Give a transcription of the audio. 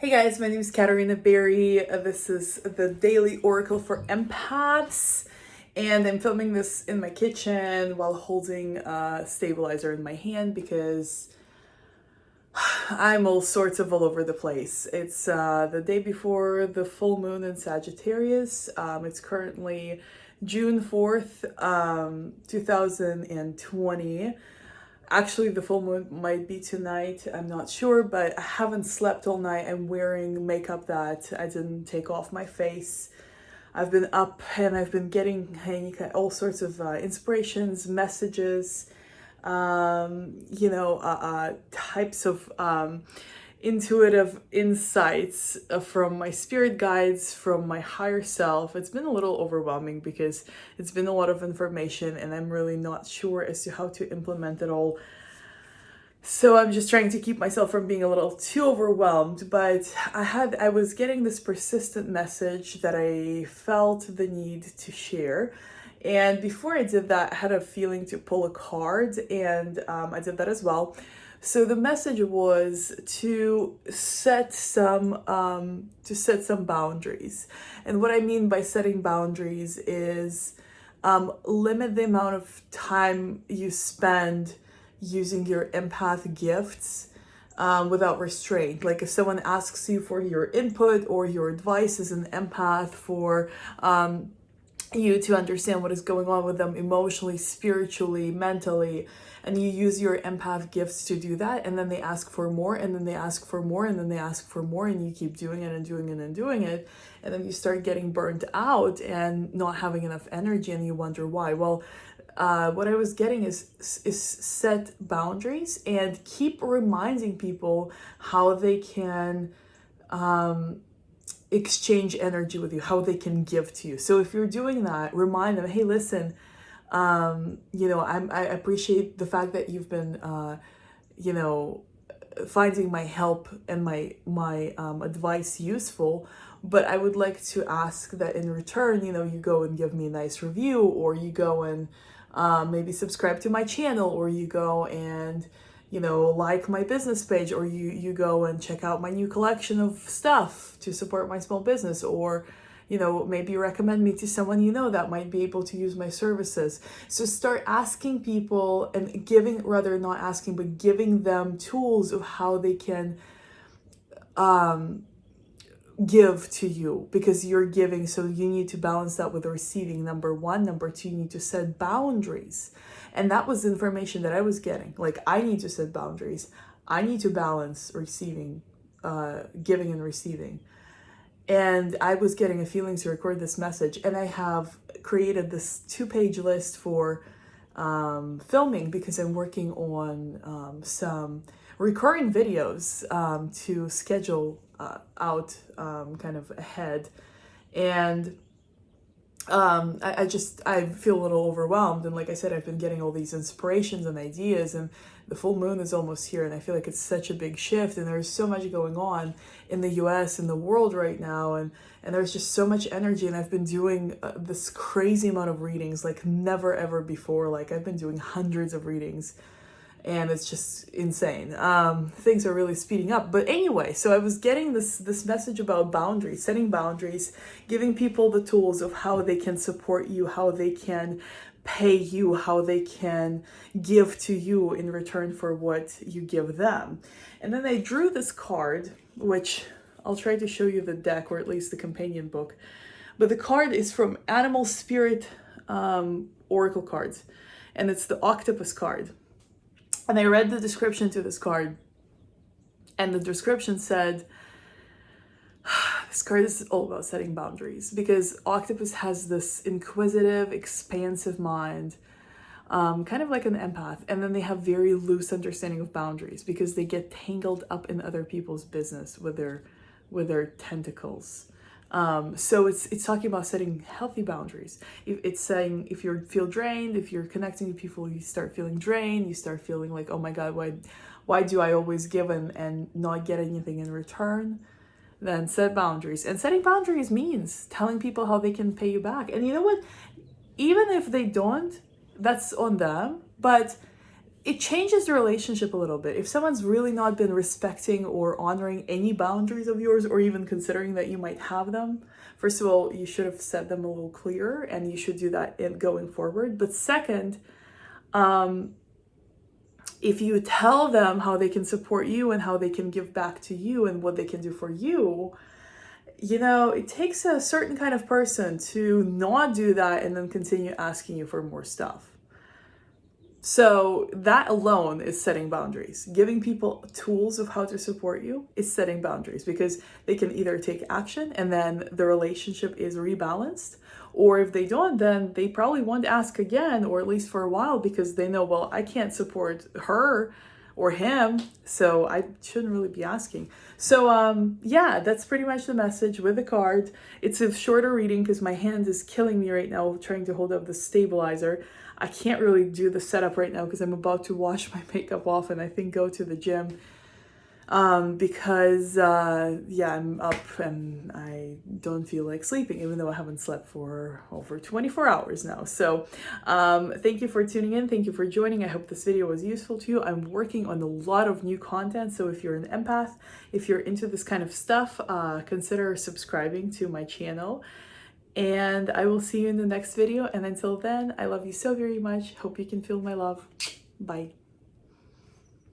Hey guys, my name is Katerina Barrie. This is the daily oracle for empaths, and I'm filming this in my kitchen while holding a stabilizer in my hand because I'm all sorts of all over the place. It's the day before the full moon in Sagittarius. It's currently June 4th, 2020. Actually, the full moon might be tonight. I'm not sure, but I haven't slept all night. I'm wearing makeup that I didn't take off my face. I've been up and I've been getting all sorts of inspirations, messages, types of intuitive insights from my spirit guides, from my higher self. It's been a little overwhelming because it's been a lot of information and I'm really not sure as to how to implement it all. So I'm just trying to keep myself from being a little too overwhelmed, but I was getting this persistent message that I felt the need to share. And before I did that, I had a feeling to pull a card, and I did that as well. So the message was to set some boundaries. And what I mean by setting boundaries is limit the amount of time you spend using your empath gifts without restraint. Like if someone asks you for your input or your advice as an empath for you to understand what is going on with them emotionally, spiritually, mentally, and you use your empath gifts to do that, and then they ask for more, and then they ask for more, and then they ask for more, and you keep doing it and doing it and doing it, and then you start getting burnt out and not having enough energy, and you wonder why. Well, what I was getting is set boundaries and keep reminding people how they can exchange energy with you, how they can give to you. So if you're doing that, remind them, hey, listen, I appreciate the fact that you've been, finding my help and my advice useful, but I would like to ask that in return, you go and give me a nice review, or you go and maybe subscribe to my channel, or you go and like my business page, or you go and check out my new collection of stuff to support my small business, or maybe recommend me to someone that might be able to use my services. So start asking people and giving, rather not asking, but giving them tools of how they can give to you, because you're giving, so you need to balance that with receiving, number one. Number two, you need to set boundaries. And that was information that I was getting. Like, I need to set boundaries. I need to balance receiving, giving and receiving. And I was getting a feeling to record this message, and I have created this 2-page list for filming, because I'm working on some recurring videos to schedule out kind of ahead. And I feel a little overwhelmed, and like I said, I've been getting all these inspirations and ideas, and the full moon is almost here, and I feel like it's such a big shift, and there's so much going on in the US and the world right now, and there's just so much energy. And I've been doing this crazy amount of readings like never ever before. Like, I've been doing hundreds of readings, and it's just insane. Things are really speeding up. But anyway, so I was getting this message about boundaries, setting boundaries, giving people the tools of how they can support you, how they can pay you, how they can give to you in return for what you give them. And then I drew this card, which I'll try to show you the deck, or at least the companion book. But the card is from Animal Spirit Oracle cards, and it's the octopus card. And I read the description to this card, and the description said, this card is all about setting boundaries, because octopus has this inquisitive, expansive mind, kind of like an empath, and then they have very loose understanding of boundaries because they get tangled up in other people's business with their tentacles. So it's talking about setting healthy boundaries. It's saying if you feel drained, if you're connecting to people, you start feeling drained, you start feeling like, oh my God, why do I always give and not get anything in return? Then set boundaries. And setting boundaries means telling people how they can pay you back. And you know what? Even if they don't, that's on them. But it changes the relationship a little bit. If someone's really not been respecting or honoring any boundaries of yours, or even considering that you might have them, first of all, you should have set them a little clearer, and you should do that in going forward. But second, if you tell them how they can support you and how they can give back to you and what they can do for you, you know, it takes a certain kind of person to not do that and then continue asking you for more stuff. So that alone is setting boundaries. Giving people tools of how to support you is setting boundaries, because they can either take action and then the relationship is rebalanced, or if they don't, then they probably won't ask again, or at least for a while, because they know, well, I can't support her or him, so I shouldn't really be asking. So yeah, that's pretty much the message with the card. It's a shorter reading because my hand is killing me right now trying to hold up the stabilizer. I can't really do the setup right now because I'm about to wash my makeup off and I think go to the gym. Because yeah, I'm up and I don't feel like sleeping, even though I haven't slept for over 24 hours now. So thank you for tuning in. Thank you for joining. I hope this video was useful to you. I'm working on a lot of new content. So if you're an empath, if you're into this kind of stuff, consider subscribing to my channel. And I will see you in the next video. And until then, I love you so very much. Hope you can feel my love. Bye.